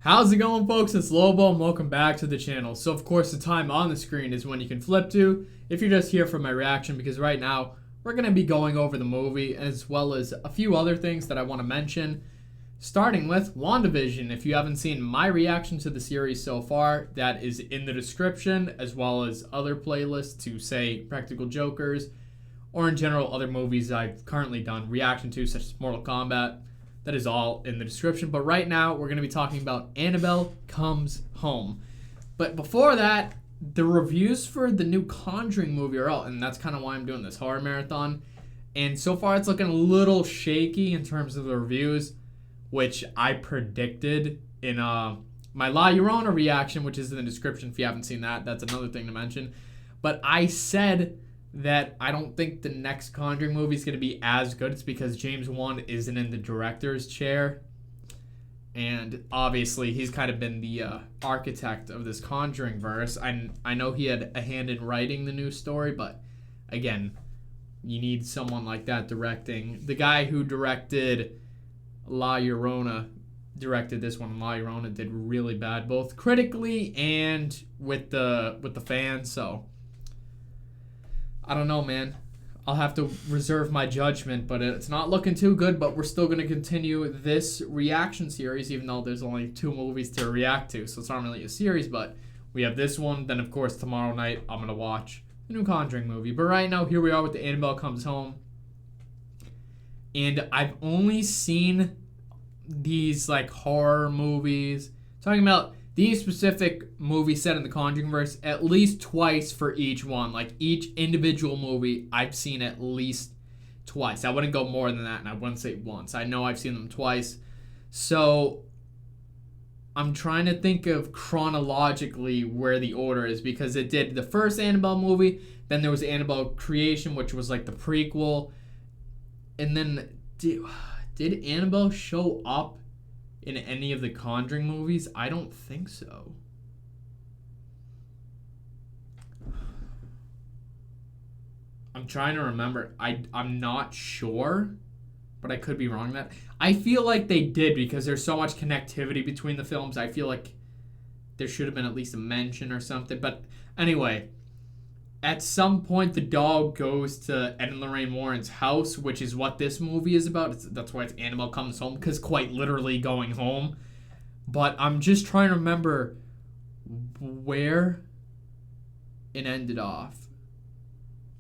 How's it going, folks? It's Lobo and welcome back to the channel. So of course the time on the screen is when you can flip to if you're just here for my reaction, because right now we're going to be going over the movie as well as a few other things that I want to mention, starting with WandaVision. If you haven't seen my reaction to the series so far, that is in the description, as well as other playlists to say Practical Jokers or in general other movies I've currently done reaction to, such as Mortal Kombat. That is all in the description. But right now, we're going to be talking about Annabelle Comes Home. But before that, the reviews for the new Conjuring movie are out, and that's kind of why I'm doing this horror marathon. And so far, it's looking a little shaky in terms of the reviews, which I predicted in my La Llorona reaction, which is in the description if you haven't seen that. That's another thing to mention. But I said that I don't think the next Conjuring movie is going to be as good. It's because James Wan isn't in the director's chair. And obviously, he's kind of been the architect of this Conjuring verse. I know he had a hand in writing the new story, but again, you need someone like that directing. The guy who directed La Llorona directed this one. La Llorona did really bad, both critically and with the fans, so I don't know, man. I'll have to reserve my judgment, but it's not looking too good. But we're still going to continue this reaction series, even though there's only 2 movies to react to. So it's not really a series, but we have this one. Then, of course, tomorrow night, I'm going to watch the new Conjuring movie. But right now, here we are with the Annabelle Comes Home. And I've only seen these, like, horror movies. Talking about these specific movies set in the Conjuring verse at least twice for each one. Like, each individual movie I've seen at least twice. I wouldn't go more than that, and I wouldn't say once. I know I've seen them twice. So I'm trying to think of chronologically where the order is, because it did the first Annabelle movie, then there was Annabelle Creation, which was like the prequel, and then did Annabelle show up in any of the Conjuring movies? I don't think so. I'm trying to remember. I'm not sure, but I could be wrong on that. I feel like they did, because there's so much connectivity between the films. I feel like there should have been at least a mention or something. But anyway, at some point, the dog goes to Ed and Lorraine Warren's house, which is what this movie is about. That's why it's Annabelle Comes Home, because quite literally going home. But I'm just trying to remember where it ended off.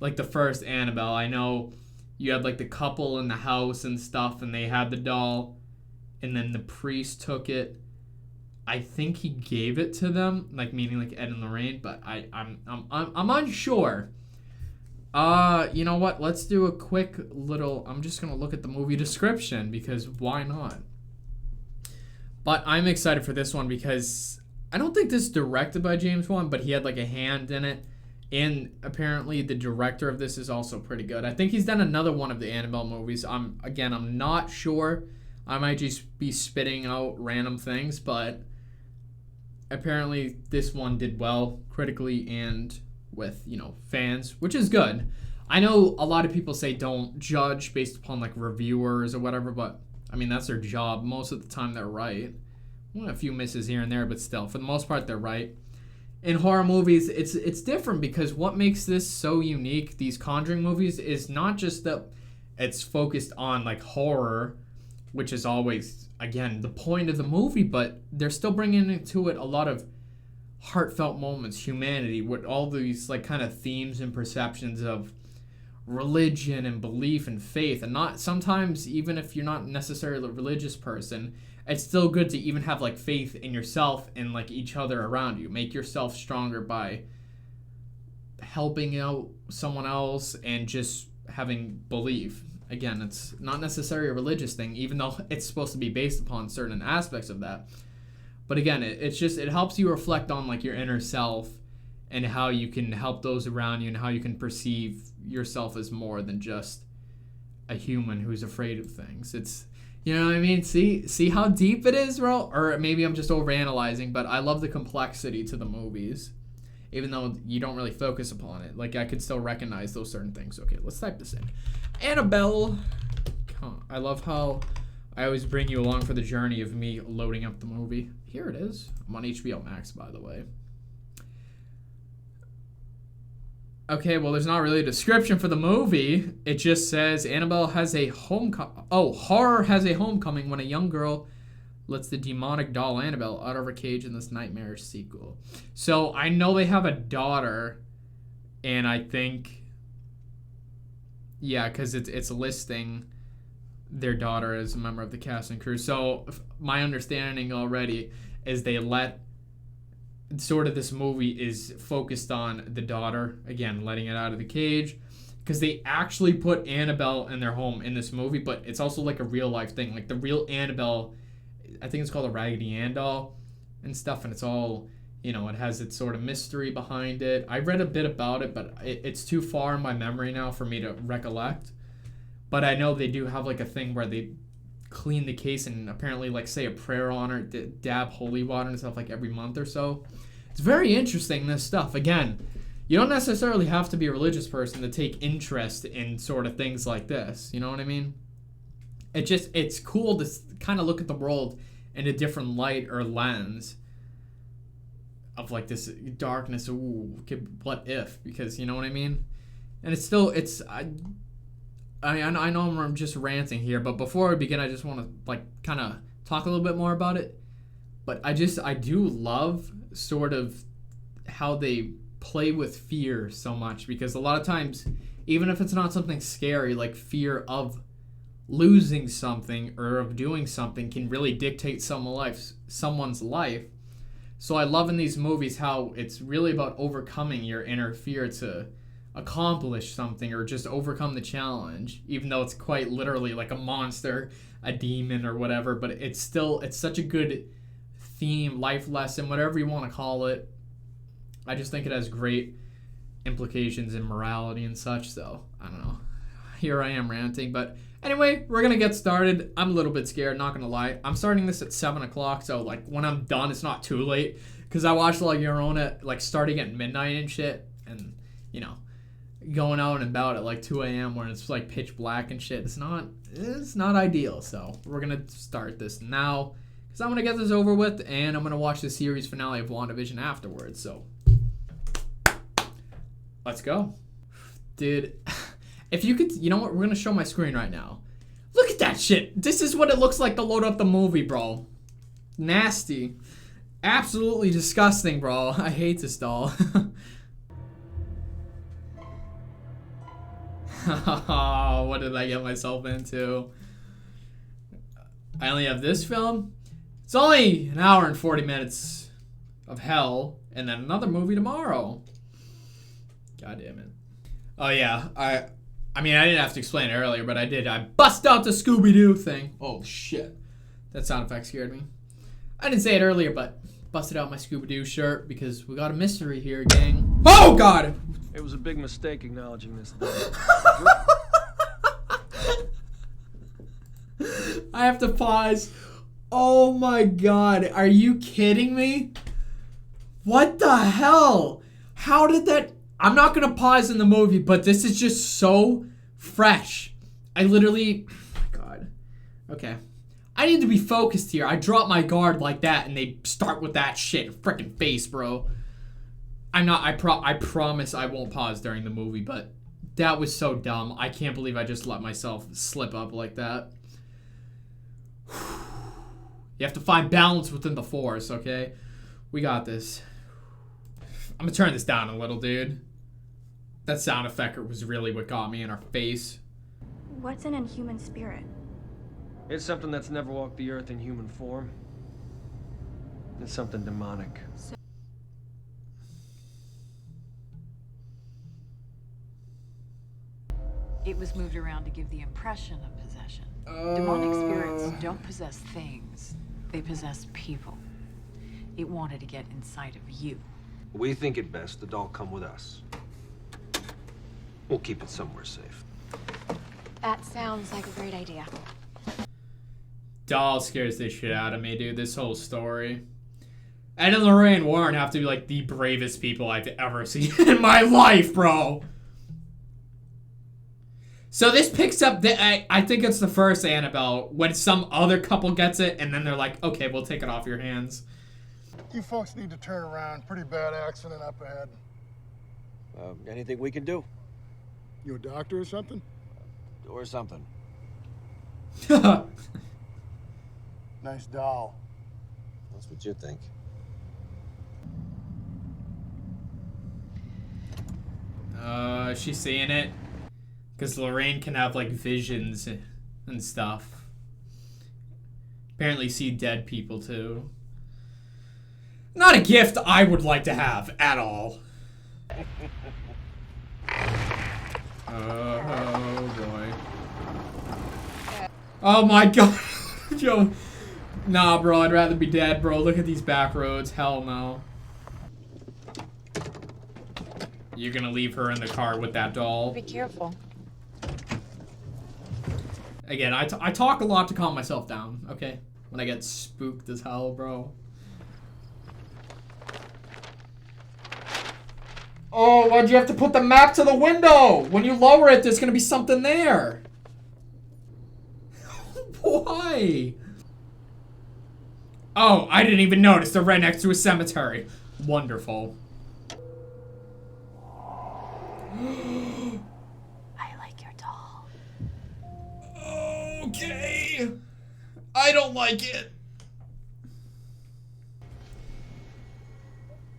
Like the first Annabelle, I know you had like the couple in the house and stuff, and they had the doll, and then the priest took it. I think he gave it to them, like meaning like Ed and Lorraine, but I'm unsure. You know what? Let's do a quick little. I'm just gonna look at the movie description, because why not? But I'm excited for this one because I don't think this is directed by James Wan, but he had like a hand in it, and apparently the director of this is also pretty good. I think he's done another one of the Annabelle movies. I'm not sure. I might just be spitting out random things, but apparently this one did well critically and with, fans, which is good. I know a lot of people say don't judge based upon like reviewers or whatever, but I mean, that's their job. Most of the time they're right. Well, a few misses here and there, but still, for the most part, they're right. In horror movies, it's different, because what makes this so unique, these Conjuring movies, is not just that it's focused on like horror, which is always, again, the point of the movie, but they're still bringing into it a lot of heartfelt moments, humanity, with all these like kind of themes and perceptions of religion and belief and faith. And not sometimes, even if you're not necessarily a religious person, it's still good to even have like faith in yourself and like each other around you. Make yourself stronger by helping out someone else and just having belief. Again, it's not necessarily a religious thing, even though it's supposed to be based upon certain aspects of that. But again, it helps you reflect on like your inner self and how you can help those around you and how you can perceive yourself as more than just a human who's afraid of things. It's, you know what I mean? See how deep it is, bro? Or maybe I'm just overanalyzing, but I love the complexity to the movies, even though you don't really focus upon it. Like, I could still recognize those certain things. Okay, let's type this in. Annabelle. I love how I always bring you along for the journey of me loading up the movie. Here it is. I'm on HBO Max, by the way. Okay, well, there's not really a description for the movie. It just says Annabelle has a horror has a homecoming when a young girl lets the demonic doll Annabelle out of her cage in this nightmarish sequel. So I know they have a daughter, and I think, yeah, because it's listing their daughter as a member of the cast and crew. So my understanding already is they let sort of this movie is focused on the daughter, again, letting it out of the cage, because they actually put Annabelle in their home in this movie, but it's also like a real life thing. Like the real Annabelle, I think it's called a Raggedy Ann doll and stuff, and it's all, you know, it has its sort of mystery behind it. I read a bit about it, but it's too far in my memory now for me to recollect. But I know they do have like a thing where they clean the case and apparently like say a prayer on it, dab holy water and stuff like every month or so. It's very interesting, this stuff. Again, you don't necessarily have to be a religious person to take interest in sort of things like this. You know what I mean? It's cool to kind of look at the world in a different light or lens of like this darkness. Ooh, what if? Because you know what I mean? And it's still, I know I'm just ranting here, but before we begin, I just want to like kind of talk a little bit more about it. But I do love sort of how they play with fear so much, because a lot of times, even if it's not something scary, like fear of losing something or of doing something can really dictate someone's life. So I love in these movies how it's really about overcoming your inner fear to accomplish something or just overcome the challenge, even though it's quite literally like a monster, a demon or whatever. But it's such a good theme, life lesson, whatever you want to call it. I just think it has great implications in morality and such. So I don't know, here I am ranting, but anyway, we're gonna get started. I'm a little bit scared, not gonna lie. I'm starting this at 7 o'clock, so like when I'm done it's not too late, because I watched like your own at like starting at midnight and shit, and you know, going out and about at like 2 a.m. when it's like pitch black and shit. It's not ideal. So we're gonna start this now, because I'm gonna get this over with, and I'm gonna watch the series finale of WandaVision afterwards. So let's go. Dude, if you could, you know what, we're gonna show my screen right now. Look at that shit. This is what it looks like to load up the movie, bro. Nasty. Absolutely disgusting, bro. I hate this doll. What did I get myself into? I only have this film. It's only an hour and 40 minutes of hell, and then another movie tomorrow. God damn it. Oh yeah, I mean, I didn't have to explain it earlier, but I did. I bust out the Scooby-Doo thing. Oh shit. That sound effect scared me. I didn't say it earlier, but busted out my Scooby-Doo shirt because we got a mystery here, gang. Oh god! It was a big mistake acknowledging this. I have to pause. Oh my god, are you kidding me? What the hell? How did that... I'm not gonna pause in the movie, but this is just so fresh. I literally... Oh my god. Okay. I need to be focused here. I drop my guard like that and they start with that shit. Frickin' face, bro. I promise I won't pause during the movie, but that was so dumb. I can't believe I just let myself slip up like that. You have to find balance within the force, okay? We got this. I'm gonna turn this down a little, dude. That sound effect was really what got me in our face. What's an inhuman spirit? It's something that's never walked the earth in human form. It's something demonic. It was moved around to give the impression of possession. Demonic spirits don't possess things. They possess people. It wanted to get inside of you. We think it best the doll come with us. We'll keep it somewhere safe. That sounds like a great idea. Doll scares the shit out of me, dude. This whole story. Ed and Lorraine Warren have to be like the bravest people I've ever seen in my life, bro. So this picks up I think it's the first Annabelle when some other couple gets it and then they're like, okay, we'll take it off your hands. You folks need to turn around. Pretty bad accident up ahead. Anything we can do? You a doctor or something? Or something. Nice doll. That's what you think. She's seeing it. Because Lorraine can have, like, visions and stuff. Apparently see dead people, too. Not a gift I would like to have, at all. Oh, boy. Oh, my God. Yo. Nah, bro, I'd rather be dead, bro. Look at these back roads. Hell no. You're gonna leave her in the car with that doll. Be careful. Again, I talk a lot to calm myself down, okay? When I get spooked as hell, bro. Oh, why'd you have to put the map to the window? When you lower it, there's gonna be something there. Why? Oh, I didn't even notice. They're right next to a cemetery. Wonderful. I like your doll. Okay. I don't like it.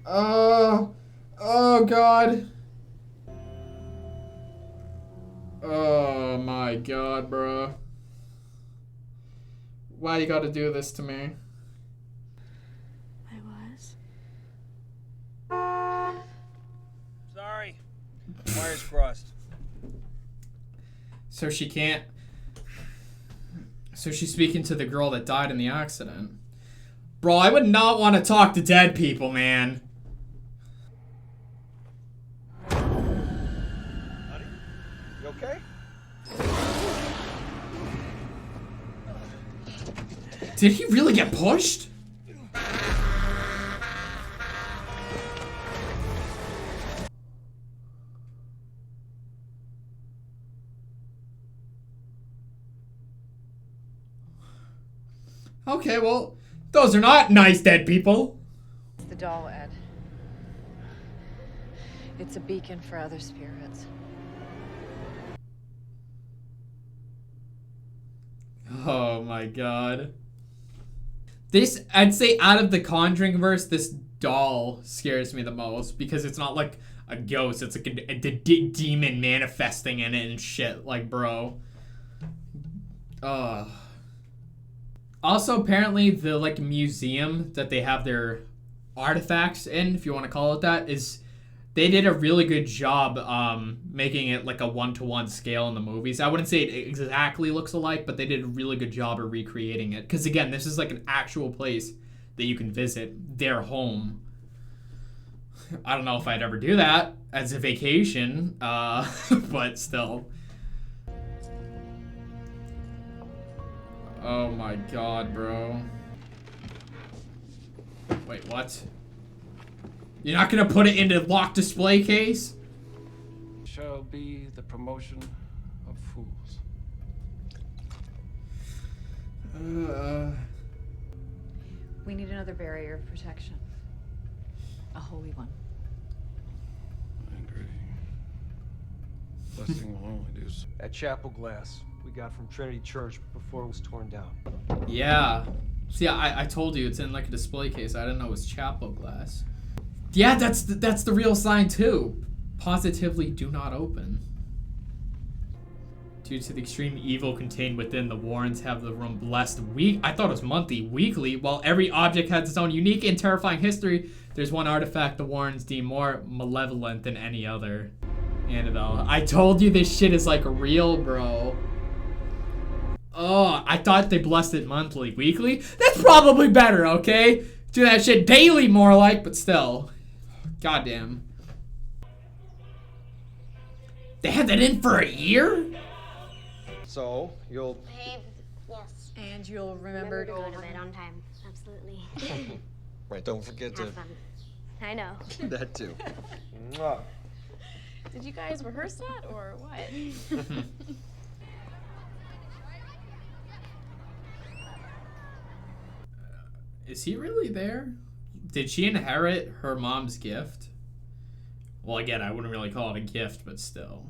Oh God. Oh my God, bro. Why you gotta do this to me? I was. Sorry. Wires crossed. So she can't. So she's speaking to the girl that died in the accident. Bro, I would not want to talk to dead people, man. Honey, you okay? Did he really get pushed? Okay, well, those are not nice dead people. It's the doll, Ed. It's a beacon for other spirits. Oh my God. This, I'd say out of the Conjuring verse, this doll scares me the most because it's not like a ghost. It's like a demon manifesting in it and shit. Like, bro. Also, apparently, the like museum that they have their artifacts in, if you want to call it that, is they did a really good job making it like a 1-to-1 scale in the movies. I wouldn't say it exactly looks alike, but they did a really good job of recreating it. Because again, this is like an actual place that you can visit, their home. I don't know if I'd ever do that as a vacation, but still. Oh my God, bro. Wait, what? You're not gonna put it into locked display case? Shall be the promotion of fools. We need another barrier of protection. A holy one. I agree. Blessing will only do so. That chapel glass we got from Trinity Church before it was torn down. Yeah. See, I told you it's in like a display case. I didn't know it was chapel glass. Yeah, that's the real sign too. Positively do not open. Due to the extreme evil contained within, the Warrens have the room blessed I thought it was monthly, weekly. While every object has its own unique and terrifying history, there's one artifact the Warrens deem more malevolent than any other. Annabelle, I told you this shit is like real, bro. Oh, I thought they blessed it monthly. Weekly? That's probably better, okay? Do that shit daily more like, but still. Goddamn. They had that in for a year? So, you'll... Babe, yes. And you'll remember to Go to bed on time. Absolutely. Right, don't forget to... Have fun. I know. that too. Mwah. Did you guys rehearse that or what? Is he really there? Did she inherit her mom's gift? Well, again, I wouldn't really call it a gift, but still.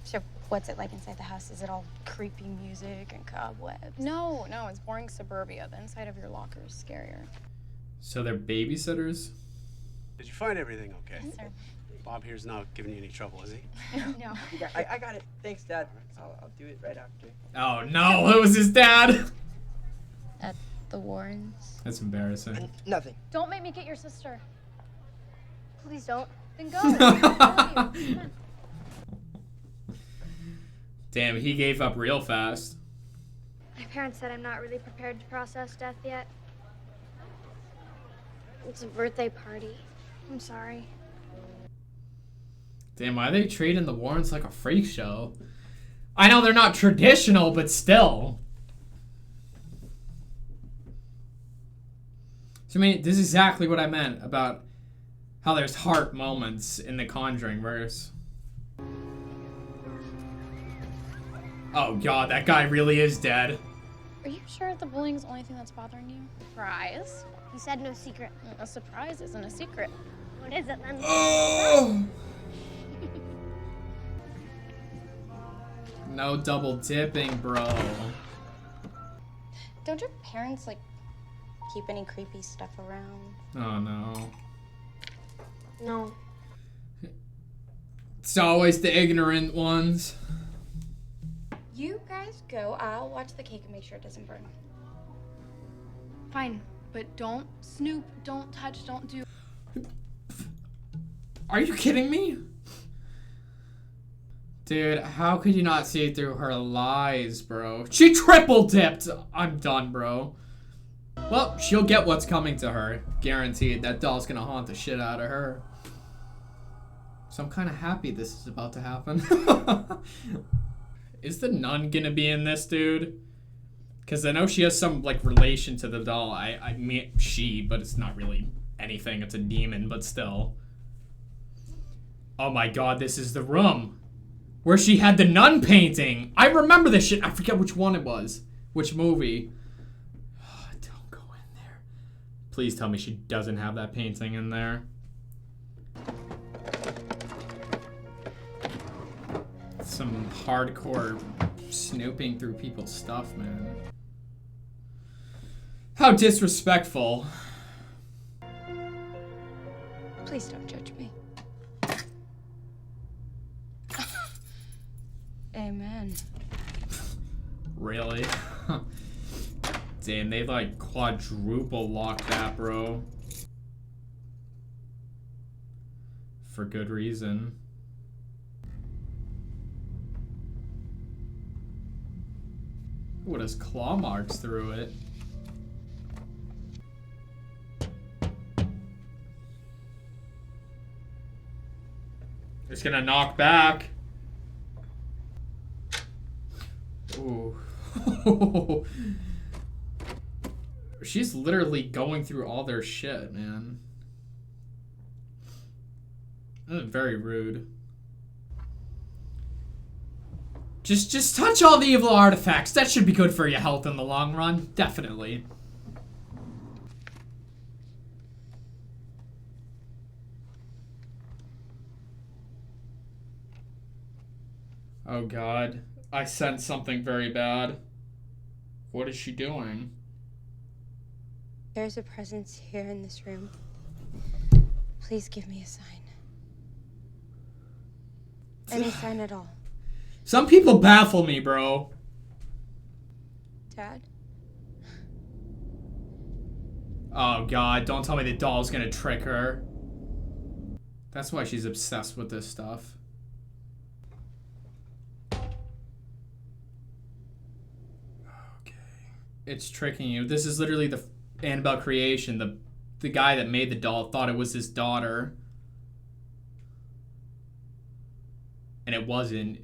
So, what's it like inside the house? Is it all creepy music and cobwebs? No, it's boring suburbia. The inside of your locker is scarier. So they're babysitters? Did you find everything okay? Yes, sir. Bob here's not giving you any trouble, is he? No. I got it. Thanks, Dad. I'll do it right after. Oh no, it was his dad! At the Warrens? That's embarrassing. Nothing. Don't make me get your sister. Please don't. Then go. I love you. Come on. Damn, he gave up real fast. My parents said I'm not really prepared to process death yet. It's a birthday party. I'm sorry. Damn, why are they treating the Warrens like a freak show? I know they're not traditional, but still. So, I mean, this is exactly what I meant about how there's heart moments in the Conjuring verse. Oh god, that guy really is dead. Are you sure the bullying's the only thing that's bothering you? Surprise? You said no secret. A surprise isn't a secret. What is it then? Oh! No double dipping, bro. Don't your parents, like, keep any creepy stuff around? Oh no. No. It's always the ignorant ones. You guys go. I'll watch the cake and make sure it doesn't burn. Fine, but don't snoop, don't touch, don't do. Are you kidding me? Dude, how could you not see through her lies, bro? She triple dipped! I'm done, bro. Well, she'll get what's coming to her. Guaranteed. That doll's gonna haunt the shit out of her. So I'm kind of happy this is about to happen. Is the nun gonna be in this, dude? Because I know she has some, like, relation to the doll. I mean, she, but it's not really anything. It's a demon, but still. Oh my god, this is the room where she had the nun painting. I remember this shit. I forget which one it was. Which movie. Don't go in there. Please tell me she doesn't have that painting in there. Some hardcore snooping through people's stuff, man. How disrespectful. Please don't judge me. Amen. Really? Damn, they like quadruple locked that, bro. For good reason. What has claw marks through it? It's gonna knock back. Ooh. She's literally going through all their shit, man. That's very rude. Just touch all the evil artifacts. That should be good for your health in the long run. Definitely. Oh god. I sense something very bad. What is she doing? There's a presence here in this room. Please give me a sign. Any sign at all. Some people baffle me, bro. Dad? Oh god, don't tell me the doll's gonna trick her. That's why she's obsessed with this stuff. Okay. It's tricking you. This is literally the Annabelle creation. The guy that made the doll thought it was his daughter. And it wasn't.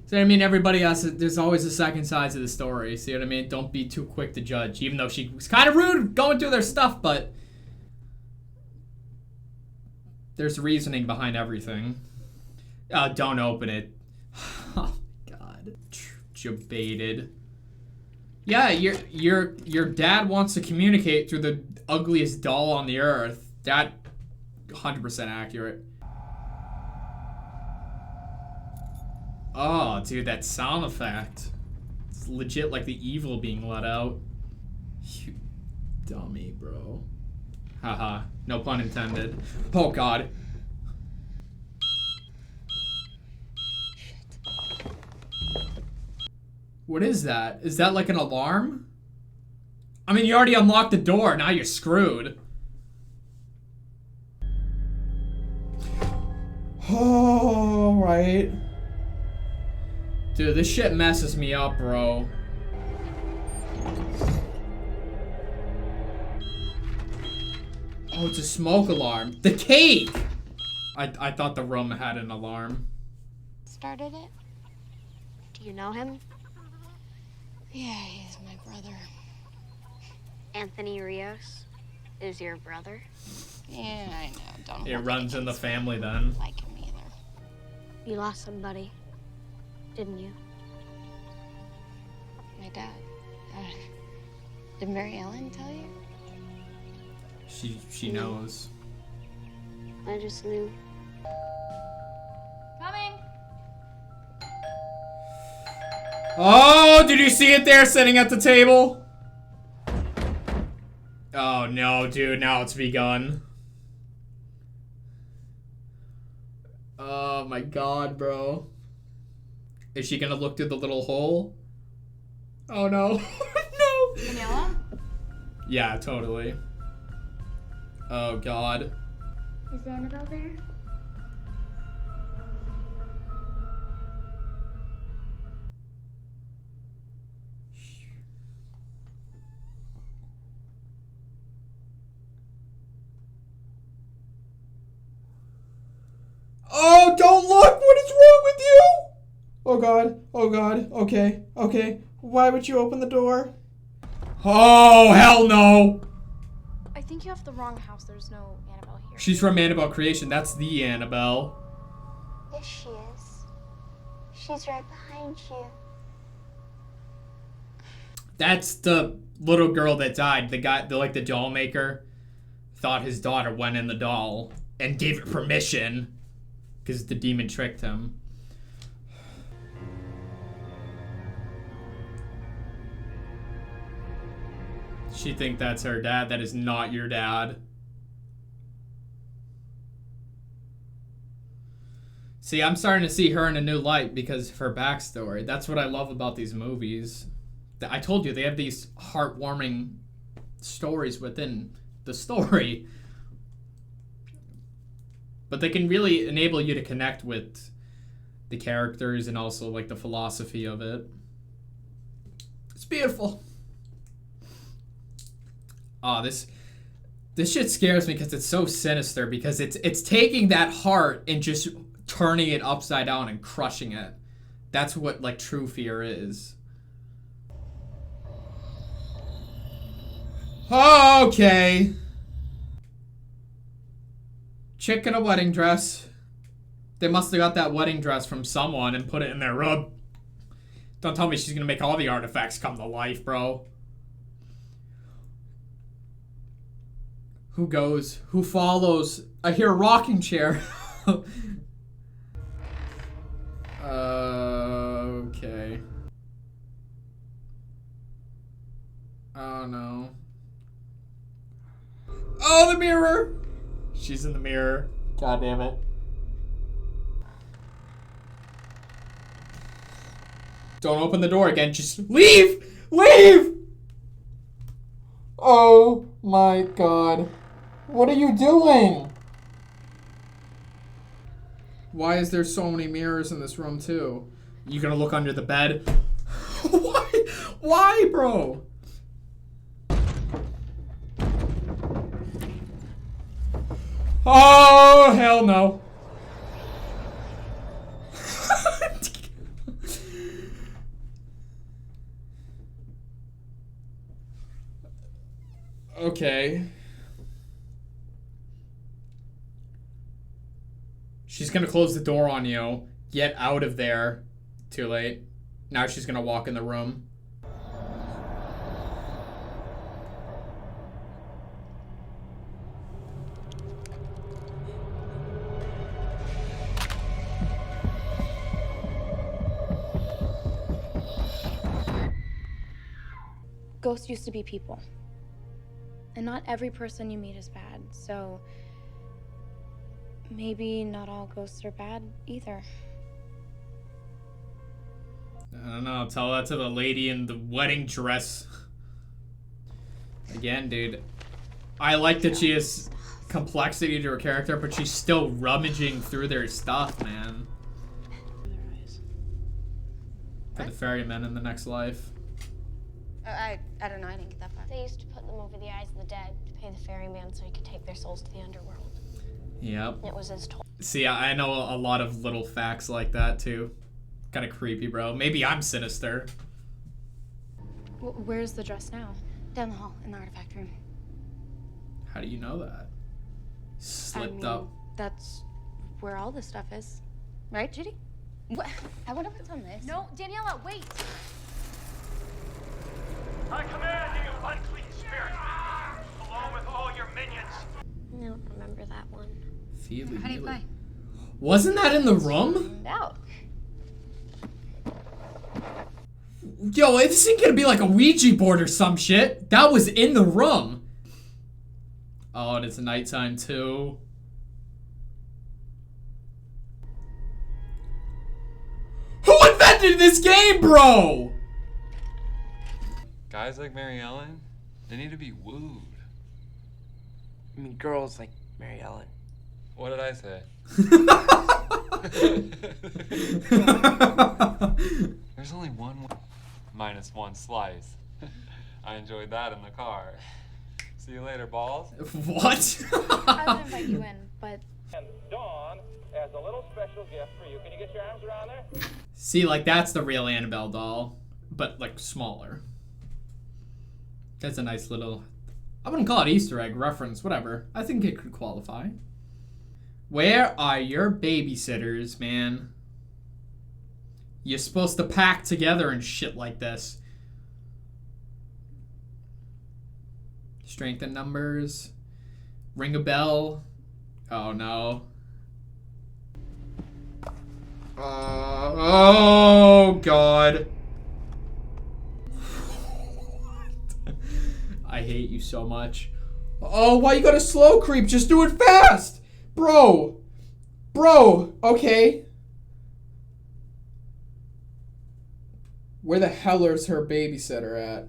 So I mean, everybody has, there's always a second side to the story. See what I mean? Don't be too quick to judge. Even though she was kind of rude going through their stuff, but There's reasoning behind everything. Don't open it. Oh God. Jebaited. Yeah, your dad wants to communicate through the ugliest doll on the earth. That 100% accurate. Oh, dude, that sound effect. It's legit like the evil being let out. You dummy, bro. Haha. No pun intended. Oh, God. What is that? Is that like an alarm? I mean, you already unlocked the door. Now you're screwed. Oh, right. Dude, this shit messes me up, bro. Oh, it's a smoke alarm. The cake! I thought the room had an alarm. Started it? Do you know him? Yeah, he's my brother. Anthony Rios is your brother? Yeah, I know. Don't It hold runs it in the against me. family I then. don't like him either. You lost somebody, didn't you? My dad. Did Mary Ellen tell you? She knows. I just knew. Coming. Oh, did you see it there sitting at the table? Oh no, dude, now it's begun. Oh my God, bro. Is she gonna look through the little hole? Oh no. No. Vanilla? Yeah, totally. Oh God. Is Annabelle there? Oh, don't look! What is wrong with you? Oh God. Oh God. Okay. Okay. Why would you open the door? Oh, hell no! I think you have the wrong house. There's no Annabelle here. She's from Annabelle Creation. That's the Annabelle. Yes, she is. She's right behind you. That's the little girl that died. The guy, the doll maker, thought his daughter went in the doll and gave it permission because the demon tricked him. She think that's her dad. That is not your dad. See, I'm starting to see her in a new light because of her backstory. That's what I love about these movies. I told you, they have these heartwarming stories within the story. But they can really enable you to connect with the characters and also like the philosophy of it. It's beautiful. Oh, this shit scares me because it's so sinister, because it's taking that heart and just turning it upside down and crushing it. That's what like true fear is. Okay. Chick in a wedding dress. They must have got that wedding dress from someone and put it in their room. Don't tell me she's gonna make all the artifacts come to life, bro. Who goes? Who follows? I hear a rocking chair. Okay. Oh no. Oh, the mirror! She's in the mirror. God damn it. Don't open the door again. Just leave! Leave! Oh my God. What are you doing? Why is there so many mirrors in this room too? You gonna look under the bed? Why? Why, bro? Oh, hell no. Okay. She's gonna close the door on you. Get out of there. Too late. Now she's gonna walk in the room. Ghosts used to be people. And not every person you meet is bad, so maybe not all ghosts are bad either. I don't know. Tell that to the lady in the wedding dress. Again, dude. I like that she has complexity to her character, but she's still rummaging through their stuff, man. For the ferryman in the next life. I don't know. I didn't get that far. They used to put them over the eyes of the dead to pay the ferryman so he could take their souls to the underworld. Yep. It was his toll. See, I know a lot of little facts like that, too. Kind of creepy, bro. Maybe I'm sinister. Where's the dress now? Down the hall in the artifact room. How do you know that? Slipped up. That's where all this stuff is. Right, Judy? What? I wonder what's on this. No, Daniela, wait! I command you, unclean spirit, along with all your minions. I don't remember that one. How do you play? Wasn't that in the room? No. Yo, this ain't gonna be like a Ouija board or some shit. That was in the room. Oh, and it's nighttime too. Who invented this game, bro? Guys like Mary Ellen, they need to be wooed. I mean, girls like Mary Ellen. What did I say? There's only one minus one slice. I enjoyed that in the car. See you later, balls. What? I would invite you in, but... And Dawn has a little special gift for you. Can you get your arms around there? See, like, that's the real Annabelle doll, but, like, smaller. That's a nice little... I wouldn't call it Easter egg, reference, whatever. I think it could qualify. Where are your babysitters, man? You're supposed to pack together and shit like this. Strength in numbers. Ring a bell. Oh, no. Oh, God. I hate you so much. Oh, why you gotta slow creep? Just do it fast! Bro! Bro! Okay. Where the hell is her babysitter at?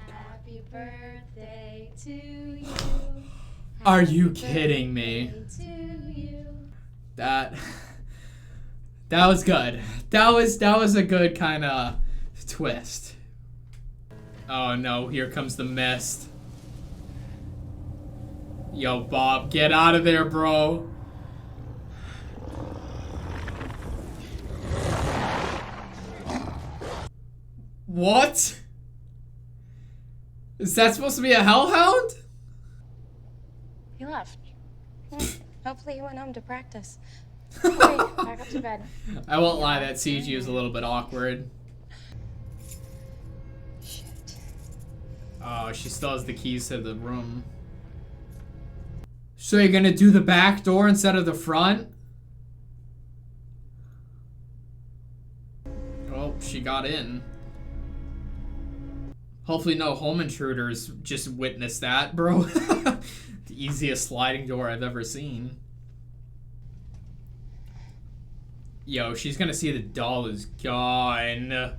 Happy birthday to you. Are you kidding me? That was good. That was a good kind of twist. Oh no, here comes the mist. Yo, Bob, get out of there, bro. What? Is that supposed to be a hellhound? He left. Hopefully he went home to practice. Okay, back up to bed. I won't lie, that CG was a little bit awkward. Shit. Oh, she still has the keys to the room. So you're gonna do the back door instead of the front? Oh, she got in. Hopefully no home intruders just witnessed that, bro. The easiest sliding door I've ever seen. Yo, she's gonna see the doll is gone.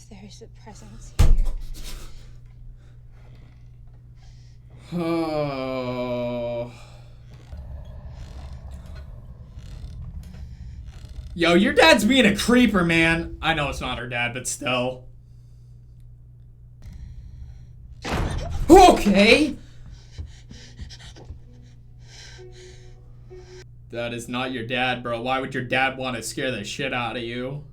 There's a presence here. Oh. Yo, your dad's being a creeper, man. I know it's not her dad, but still. Okay. That is not your dad, bro. Why would your dad want to scare the shit out of you?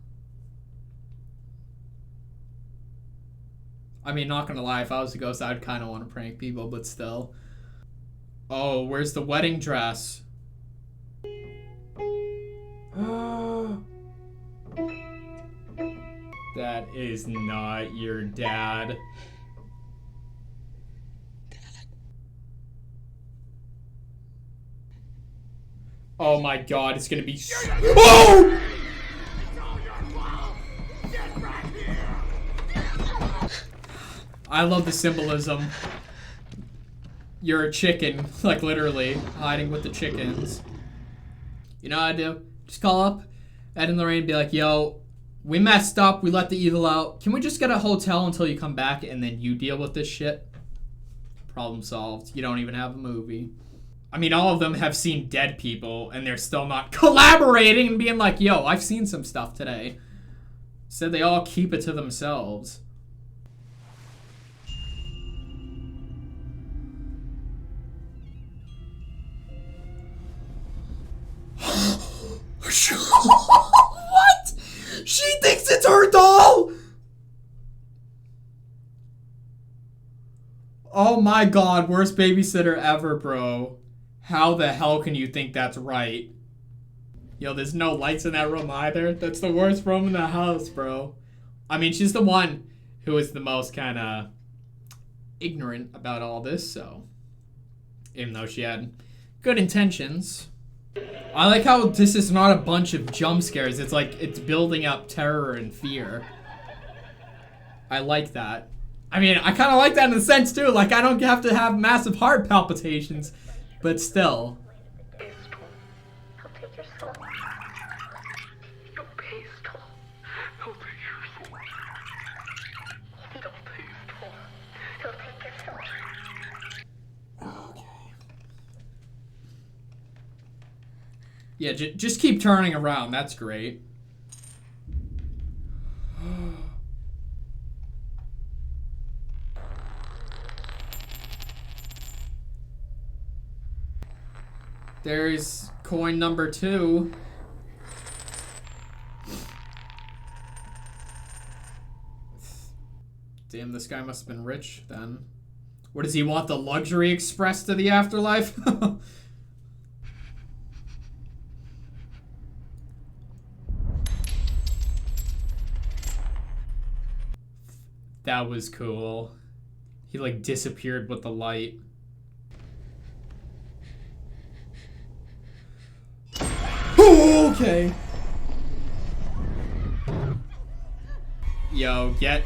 I mean, not gonna lie, if I was a ghost, I'd kind of want to prank people, but still. Oh, where's the wedding dress? That is not your dad. Oh my god, it's gonna be oh! I love the symbolism. You're a chicken, like literally, hiding with the chickens. You know what I do? Just call up Ed and Lorraine and be like, yo, we messed up, we let the evil out. Can we just get a hotel until you come back and then you deal with this shit? Problem solved. You don't even have a movie. I mean, all of them have seen dead people and they're still not collaborating and being like, yo, I've seen some stuff today. Said they all keep it to themselves. What? She thinks it's her doll? Oh my god, worst babysitter ever, bro. How the hell can you think that's right? Yo, there's no lights in that room either. That's the worst room in the house, bro. I mean, she's the one who is the most kind of ignorant about all this, so. Even though she had good intentions. I like how this is not a bunch of jump scares. It's like, it's building up terror and fear. I like that. I mean, I kind of like that in a sense too. Like, I don't have to have massive heart palpitations. But still. Yeah, just keep turning around. That's great. There's coin number 2. Damn, this guy must have been rich then. What does he want? The luxury express to the afterlife? That was cool. He like disappeared with the light. Okay. Yo, get.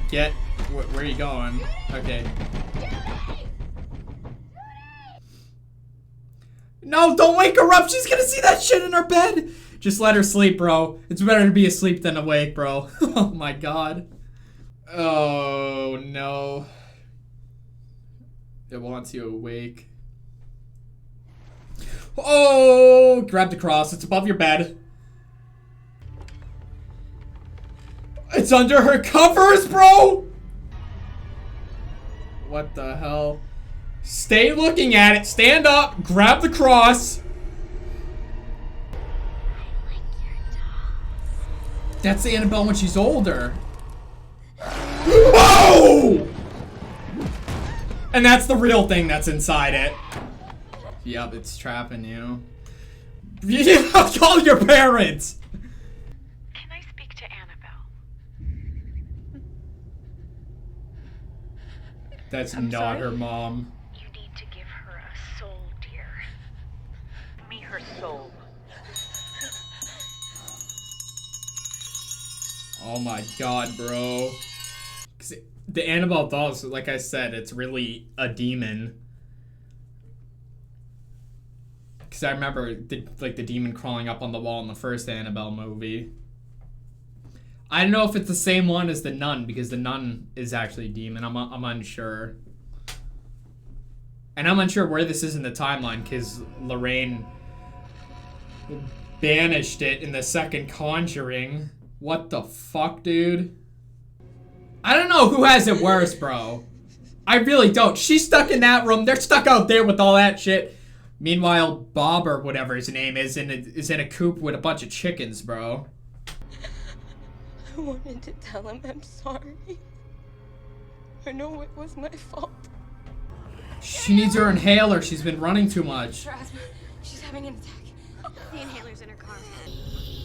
Where are you going? Okay. No, don't wake her up. She's gonna see that shit in her bed. Just let her sleep, bro. It's better to be asleep than awake, bro. Oh my god. Oh no. It wants you awake. Oh, grab the cross. It's above your bed. It's under her covers, bro. What the hell? Stay looking at it. Stand up. Grab the cross. That's Annabelle when she's older. Whoa! And that's the real thing that's inside it. Yep, it's trapping you. Yeah, call your parents! Can I speak to Annabelle? That's I'm not sorry? her mom. You need to give her a soul, dear. Give me her soul. Oh my god, bro. 'Cause the Annabelle dolls, like I said, it's really a demon. Because I remember the demon crawling up on the wall in the first Annabelle movie. I don't know if it's the same one as the nun, because the nun is actually a demon. I'm unsure. And I'm unsure where this is in the timeline, because Lorraine banished it in the second Conjuring. What the fuck, dude? I don't know who has it worse, bro. I really don't. She's stuck in that room. They're stuck out there with all that shit. Meanwhile, Bob, or whatever his name is in a coop with a bunch of chickens, bro. I wanted to tell him I'm sorry. I know it was my fault. She needs her inhaler. She's been running too much. Her asthma. She's having an attack. The inhaler's in her car.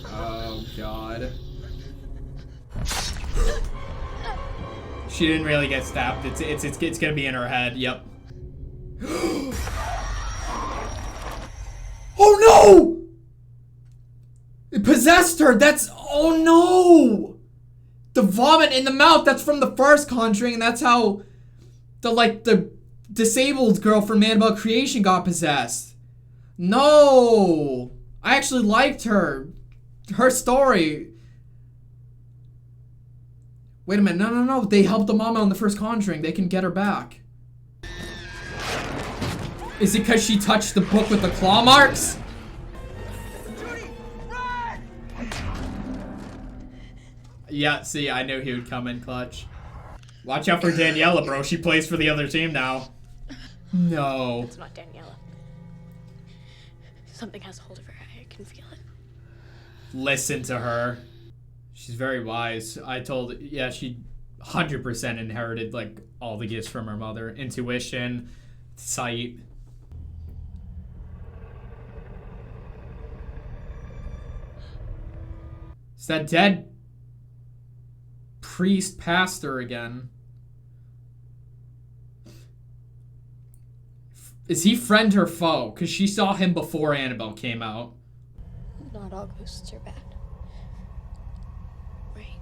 Oh, God. She didn't really get stabbed. It's gonna be in her head. Yep. Oh, no! It possessed her. Oh, no! The vomit in the mouth. That's from the first Conjuring, and that's how the disabled girl from Annabelle Creation got possessed. No! I actually liked her. Her story. Wait a minute. No. They helped the mama on the first Conjuring. They can get her back. Is it because she touched the book with the claw marks? Yeah, see, I knew he would come in clutch. Watch out for Daniela, bro. She plays for the other team now. No. It's not Daniela. Something has a hold of her. I can feel it. Listen to her. She's very wise. Yeah, she 100% inherited, all the gifts from her mother. Intuition, sight. It's that dead priest pastor again. Is he friend or foe? Because she saw him before Annabelle came out. Not all ghosts are bad. Right.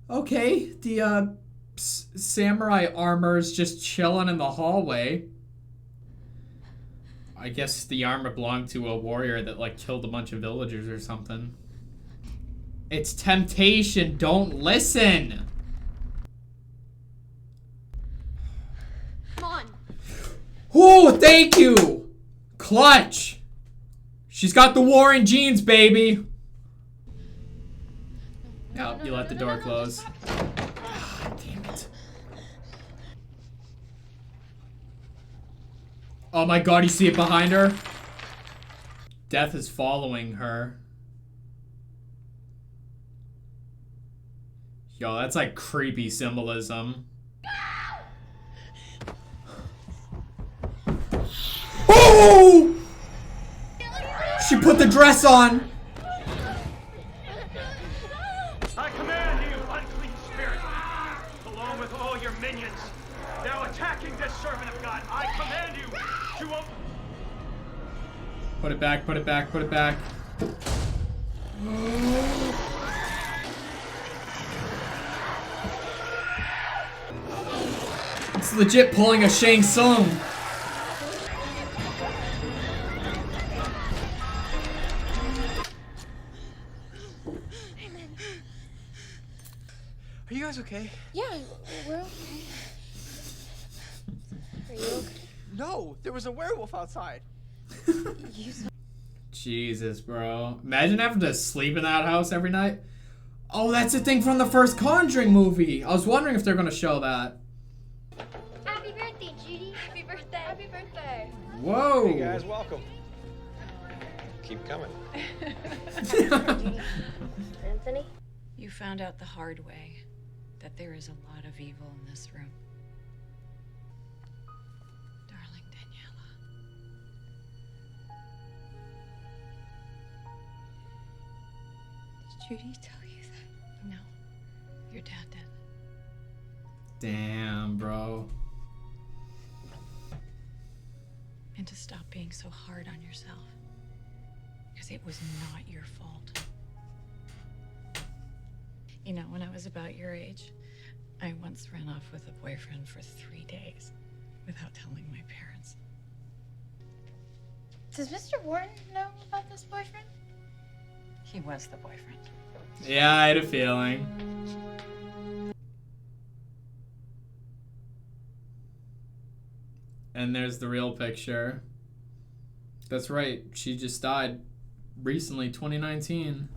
Okay, the samurai armor's just chilling in the hallway. I guess the armor belonged to a warrior that killed a bunch of villagers or something. It's temptation. Don't listen. Come on. Oh, thank you. Clutch. She's got the Warren jeans, baby. Oh, you let the door close. Damn it. Oh my God, you see it behind her? Death is following her. Yo, that's creepy symbolism. Oh! She put the dress on. I command you, unclean spirit, along with all your minions, now attacking this servant of God. I command you to Put it back, put it back, put it back. It's legit pulling a Shang Tsung. Are you guys okay? Yeah, we're okay. Are you okay? No, there was a werewolf outside. You saw. Jesus, bro. Imagine having to sleep in that house every night. Oh, that's the thing from the first Conjuring movie. I was wondering if they're gonna show that. Happy birthday, Judy. Happy birthday. Happy birthday. Whoa. Hey guys, welcome. Keep coming. Anthony? You found out the hard way that there is a lot of evil in this room. Darling Daniela. Did Judy tell you that? No, your dad did. Damn, bro. And to stop being so hard on yourself. Because it was not your fault. You know, when I was about your age, I once ran off with a boyfriend for 3 days without telling my parents. Does Mr. Warren know about this boyfriend? He was the boyfriend. Yeah, I had a feeling. And there's the real picture. That's right. She just died recently, 2019.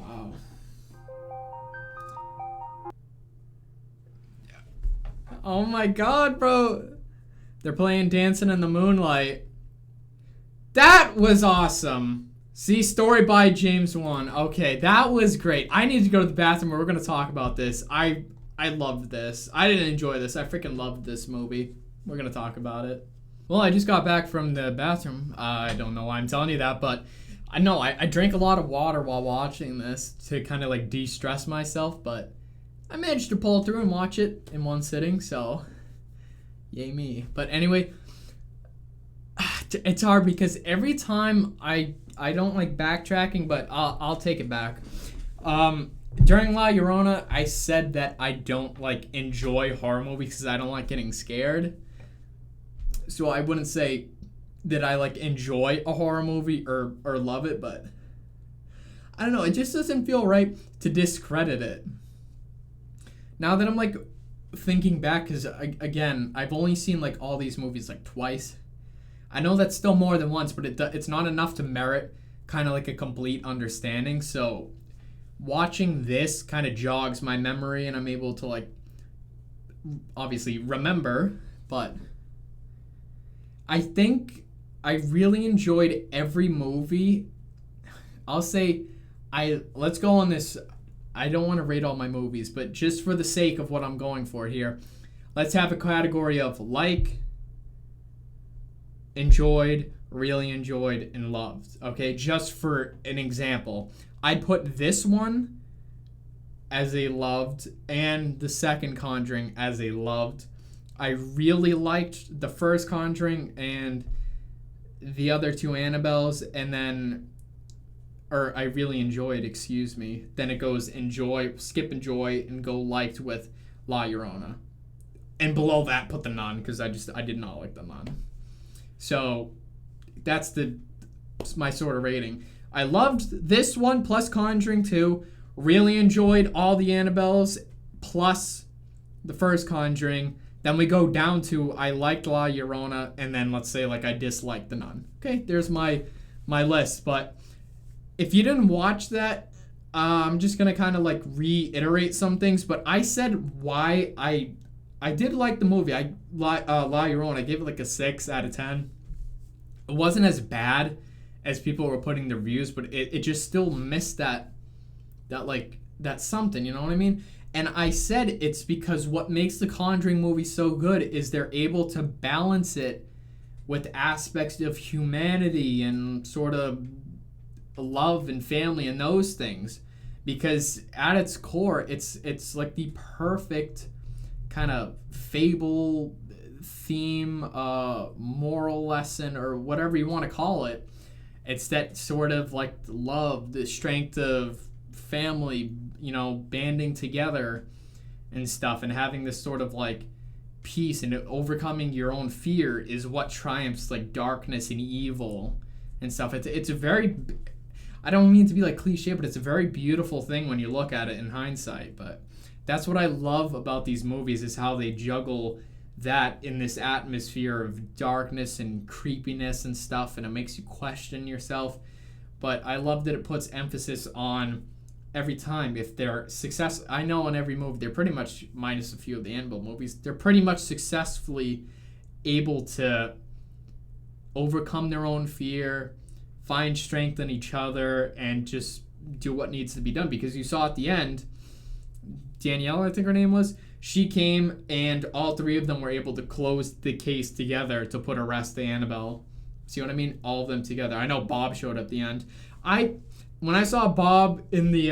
Wow. Oh my God, bro. They're playing Dancing in the Moonlight. That was awesome. See, story by James Wan. Okay, that was great. I need to go to the bathroom. We're gonna talk about this. I loved this. I didn't enjoy this. I freaking loved this movie. We're gonna talk about it. Well, I just got back from the bathroom. I don't know why I'm telling you that, but I know I drank a lot of water while watching this to kind of like de-stress myself, but I managed to pull through and watch it in one sitting, so yay me. But anyway, it's hard because every time I don't like backtracking, but I'll take it back. During La Llorona, I said that I don't like enjoy horror movies because I don't like getting scared. So I wouldn't say that I like enjoy a horror movie or love it, but I don't know, it just doesn't feel right to discredit it. Now that I'm like thinking back, because again, I've only seen like all these movies like twice. I know that's still more than once, but it's not enough to merit kind of like a complete understanding. So watching this kind of jogs my memory and I'm able to like obviously remember, but I think I really enjoyed every movie. I'll say let's go on this. I don't want to rate all my movies, but just for the sake of what I'm going for here, let's have a category of like, enjoyed, really enjoyed, and loved. Okay, just for an example, I'd put this one as a loved and the second Conjuring as a loved. I really liked the first Conjuring and the other two Annabelles, and then, or I really enjoyed, excuse me. Then it goes enjoy, skip enjoy, and go liked with La Llorona. And below that, put The Nun, because I did not like The Nun. So that's my sort of rating. I loved this one plus Conjuring 2. Really enjoyed all the Annabelles plus the first Conjuring. Then we go down to I liked La Llorona, and then let's say like I disliked The Nun. Okay, there's my list. But if you didn't watch that, I'm just gonna kind of like reiterate some things. But I said why I did like the movie. La Llorona, I gave it like a 6 out of 10. It wasn't as bad as people were putting the reviews, but it just still missed that something, you know what I mean? And I said it's because what makes the Conjuring movie so good is they're able to balance it with aspects of humanity and sort of love and family and those things. Because at its core, it's like the perfect kind of fable theme, moral lesson, or whatever you want to call it. It's that sort of like love, the strength of family, you know, banding together and stuff, and having this sort of like peace and overcoming your own fear is what triumphs like darkness and evil and stuff. It's a very, I don't mean to be like cliche, but it's a very beautiful thing when you look at it in hindsight. But that's what I love about these movies, is how they juggle that in this atmosphere of darkness and creepiness and stuff, and it makes you question yourself. But I love that it puts emphasis on every time if they're successful. I know in every movie they're pretty much, minus a few of the Annabelle movies, they're pretty much successfully able to overcome their own fear, find strength in each other, and just do what needs to be done. Because you saw at the end, Danielle, I think her name was, she came and all three of them were able to close the case together to put arrest to Annabelle. See what I mean? All of them together. I know Bob showed up at the end. When I saw Bob in the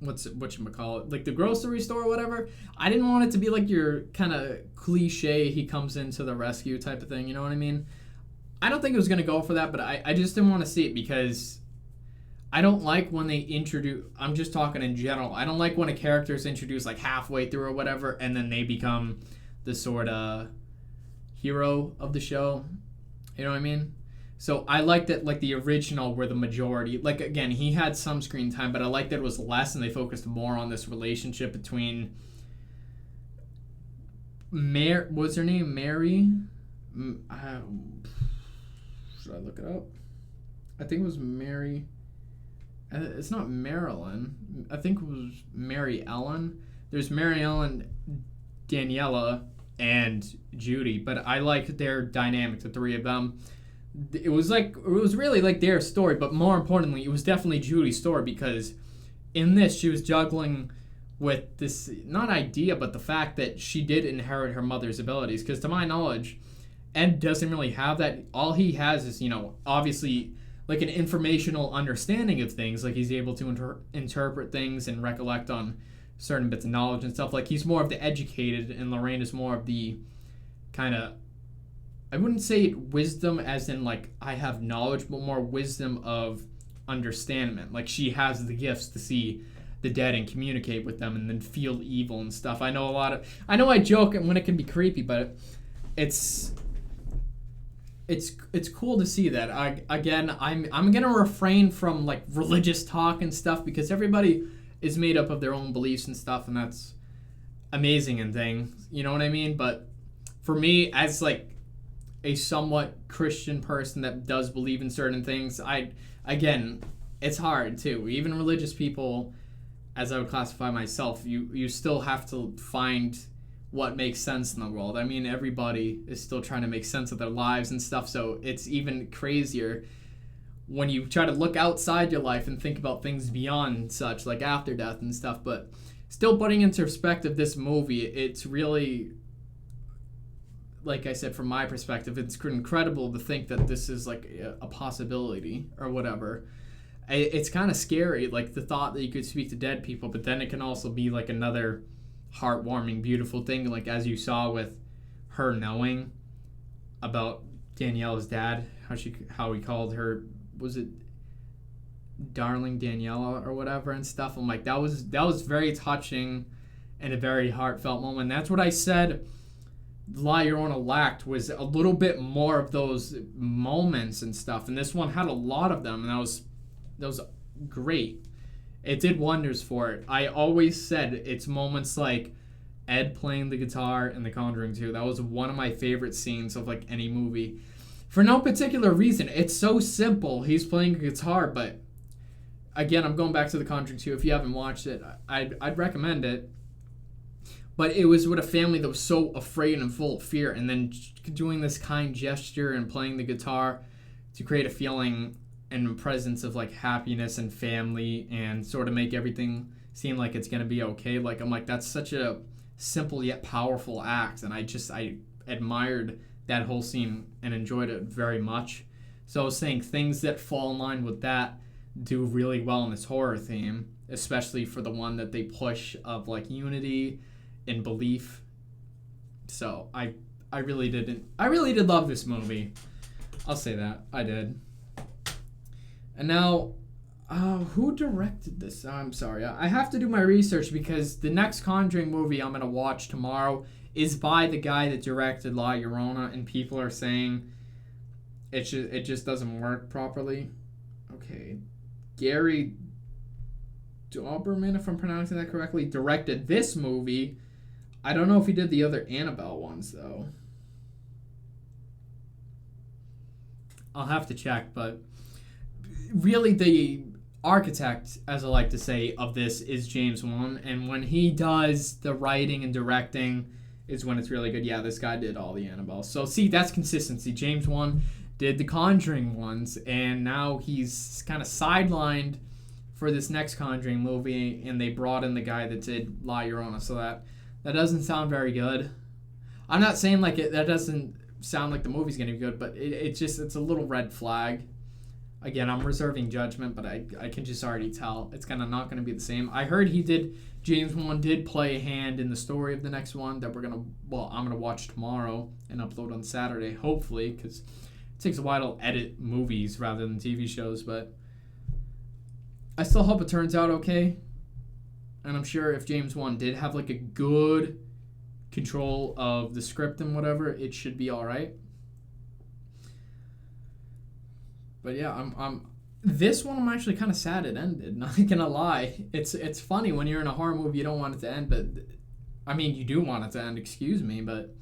whatchamacallit, like the grocery store or whatever, I didn't want it to be like your kind of cliche he comes into the rescue type of thing, you know what I mean? I don't think it was going to go for that, but I just didn't want to see it because I don't like when they introduce, I'm just talking in general, I don't like when a character is introduced like halfway through or whatever, and then they become the sort of hero of the show, you know what I mean? So I liked that like the original were the majority. Like again, he had some screen time, but I liked that it was less and they focused more on this relationship between what was her name? Mary? Should I look it up? I think it was Mary. It's not Marilyn. I think it was Mary Ellen. There's Mary Ellen, Daniela, and Judy, but I like their dynamic, the three of them. it was really like their story, but more importantly, it was definitely Judy's story, because in this she was juggling with this, not idea, but the fact that she did inherit her mother's abilities. Because to my knowledge, Ed doesn't really have that. All he has is, obviously like an informational understanding of things. Like he's able to interpret things and recollect on certain bits of knowledge and stuff. Like he's more of the educated, and Lorraine is more of the kind of, I wouldn't say wisdom as in like I have knowledge, but more wisdom of understanding. Like she has the gifts to see the dead and communicate with them and then feel evil and stuff. I know I joke when it can be creepy, but it's cool to see that. I'm gonna refrain from like religious talk and stuff, because everybody is made up of their own beliefs and stuff, and that's amazing and things. You know what I mean? But for me, as like a somewhat Christian person that does believe in certain things, it's hard too. Even religious people, as I would classify myself, you still have to find what makes sense in the world. I mean, everybody is still trying to make sense of their lives and stuff, so it's even crazier when you try to look outside your life and think about things beyond such, like after death and stuff. But still putting into perspective this movie, it's really, like I said, from my perspective, it's incredible to think that this is like a possibility or whatever. It's kind of scary, like the thought that you could speak to dead people, but then it can also be like another heartwarming, beautiful thing, like as you saw with her knowing about Daniela's dad, how he called her, was it darling Daniela or whatever and stuff. I'm like, that was very touching and a very heartfelt moment. That's what I said La Llorona lacked, was a little bit more of those moments and stuff, and this one had a lot of them, and that was great. It did wonders for it. I always said it's moments like Ed playing the guitar in The Conjuring 2. That was one of my favorite scenes of like any movie. For no particular reason. It's so simple. He's playing a guitar, but again, I'm going back to The Conjuring 2. If you haven't watched it, I'd recommend it. But it was with a family that was so afraid and full of fear, and then doing this kind gesture and playing the guitar to create a feeling and presence of like happiness and family, and sort of make everything seem like it's gonna be okay. Like I'm like, that's such a simple yet powerful act, and I admired that whole scene and enjoyed it very much. So I was saying things that fall in line with that do really well in this horror theme, especially for the one that they push of like unity and belief. So I really did love this movie. I'll say that I did. And now, who directed this? I'm sorry. I have to do my research, because the next Conjuring movie I'm going to watch tomorrow is by the guy that directed La Llorona, and people are saying it just doesn't work properly. Okay. Gary Doberman, if I'm pronouncing that correctly, directed this movie. I don't know if he did the other Annabelle ones, though. I'll have to check, but really the architect, as I like to say, of this is James Wan, and when he does the writing and directing is when it's really good. Yeah, this guy did all the Annabelle. So see, that's consistency. James Wan did the Conjuring ones, and now he's kind of sidelined for this next Conjuring movie, and they brought in the guy that did La Llorona, so that doesn't sound very good. I'm not saying like that doesn't sound like the movie's gonna be good, but it's a little red flag. Again, I'm reserving judgment, but I can just already tell it's kind of not going to be the same. I heard James Wan did play a hand in the story of the next one that I'm going to watch tomorrow and upload on Saturday, hopefully, because it takes a while to edit movies rather than TV shows, but I still hope it turns out okay. And I'm sure if James Wan did have like a good control of the script and whatever, it should be all right. But yeah, I'm this one I'm actually kind of sad it ended. Not gonna lie, it's funny when you're in a horror movie you don't want it to end, but I mean you do want it to end. Excuse me, but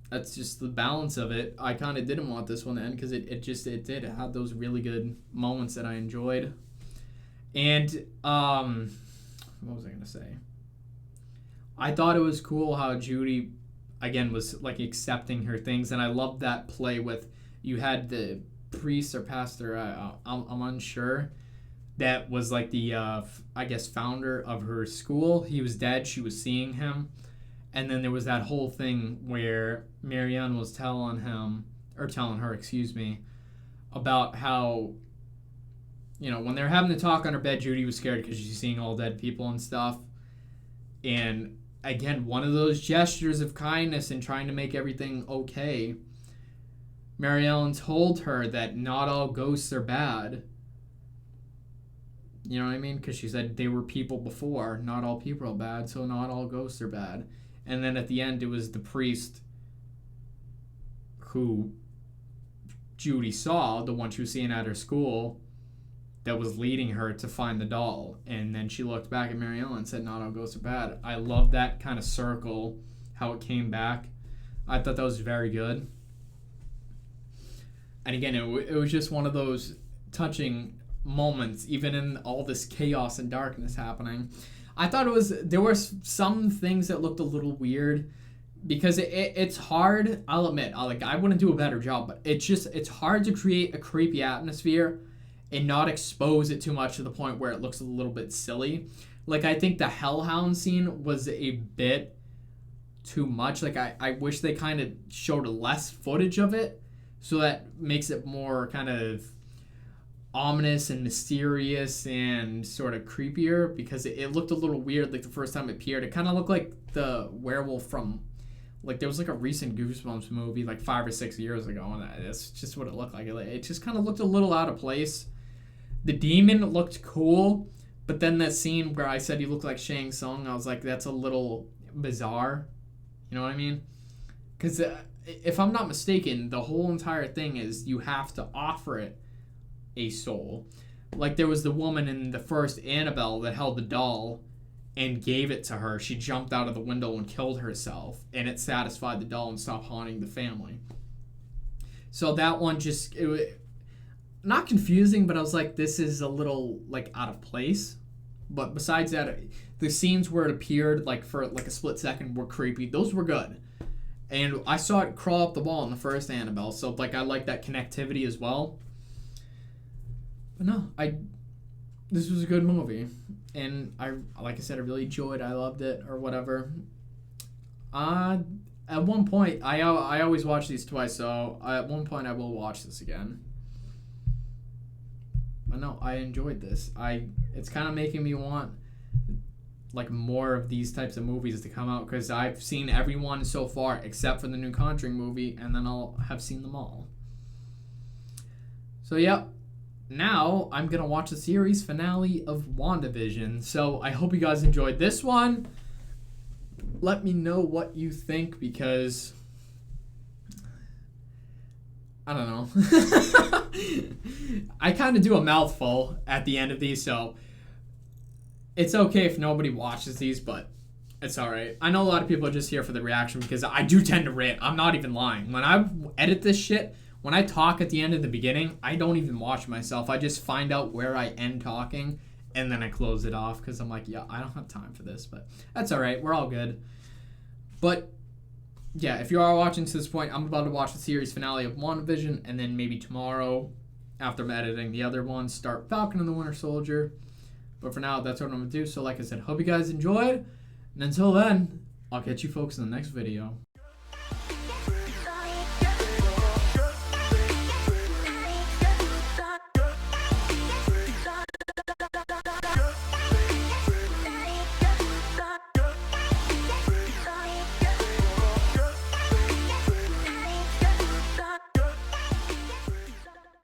that's just the balance of it. I kind of didn't want this one to end because it did. It had those really good moments that I enjoyed, and what was I gonna say? I thought it was cool how Judy, again, was like accepting her things, and I loved that play with you had the priest or pastor, I'm unsure, that was like the, I guess, founder of her school. He was dead. She was seeing him. And then there was that whole thing where Marianne was telling her, excuse me, about how, you know, when they're having the talk on her bed, Judy was scared because she's seeing all dead people and stuff. And again, one of those gestures of kindness and trying to make everything okay, Mary Ellen told her that not all ghosts are bad. You know what I mean? Because she said they were people before. Not all people are bad, so not all ghosts are bad. And then at the end, it was the priest who Judy saw, the one she was seeing at her school, that was leading her to find the doll. And then she looked back at Mary Ellen and said, not all ghosts are bad. I love that kind of circle, how it came back. I thought that was very good. And again, it was just one of those touching moments, even in all this chaos and darkness happening. I thought there were some things that looked a little weird, because it's hard. I'll admit, I wouldn't do a better job, but it's hard to create a creepy atmosphere and not expose it too much to the point where it looks a little bit silly. Like, I think the Hellhound scene was a bit too much. Like, I wish they kind of showed less footage of it, so that makes it more kind of ominous and mysterious and sort of creepier, because it looked a little weird. Like, the first time it appeared, it kind of looked like the werewolf from, like, there was like a recent Goosebumps movie like 5 or 6 years ago, and that's just what it looked like. It just kind of looked a little out of place. The demon looked cool, but then that scene where I said he looked like Shang Tsung, I was like, that's a little bizarre. You know what I mean? Because if I'm not mistaken, the whole entire thing is you have to offer it a soul. Like, there was the woman in the first Annabelle that held the doll and gave it to her. She jumped out of the window and killed herself, and it satisfied the doll and stopped haunting the family. So that one just, it was not confusing, but I was like, this is a little, like, out of place. But besides that, the scenes where it appeared, like, for like a split second, were creepy. Those were good. And I saw it crawl up the wall in the first Annabelle, so like, I like that connectivity as well. But no, this was a good movie, and like I said, I really enjoyed it. I loved it, or whatever. At one point, I always watch these twice, so at one point I will watch this again. But no, I enjoyed this. It's kind of making me want, like, more of these types of movies to come out, because I've seen everyone so far except for the new Conjuring movie, and then I'll have seen them all. So yep. Now I'm gonna watch the series finale of WandaVision. So I hope you guys enjoyed this one. Let me know what you think, because I don't know. I kind of do a mouthful at the end of these, so it's okay if nobody watches these, but it's alright. I know a lot of people are just here for the reaction, because I do tend to rant. I'm not even lying. When I edit this shit, when I talk at the end of the beginning, I don't even watch myself. I just find out where I end talking, and then I close it off, because I'm like, yeah, I don't have time for this, but that's alright. We're all good. But yeah, if you are watching to this point, I'm about to watch the series finale of WandaVision, and then maybe tomorrow, after I'm editing the other one, start Falcon and the Winter Soldier. But for now, that's what I'm going to do. So like I said, hope you guys enjoyed. And until then, I'll catch you folks in the next video.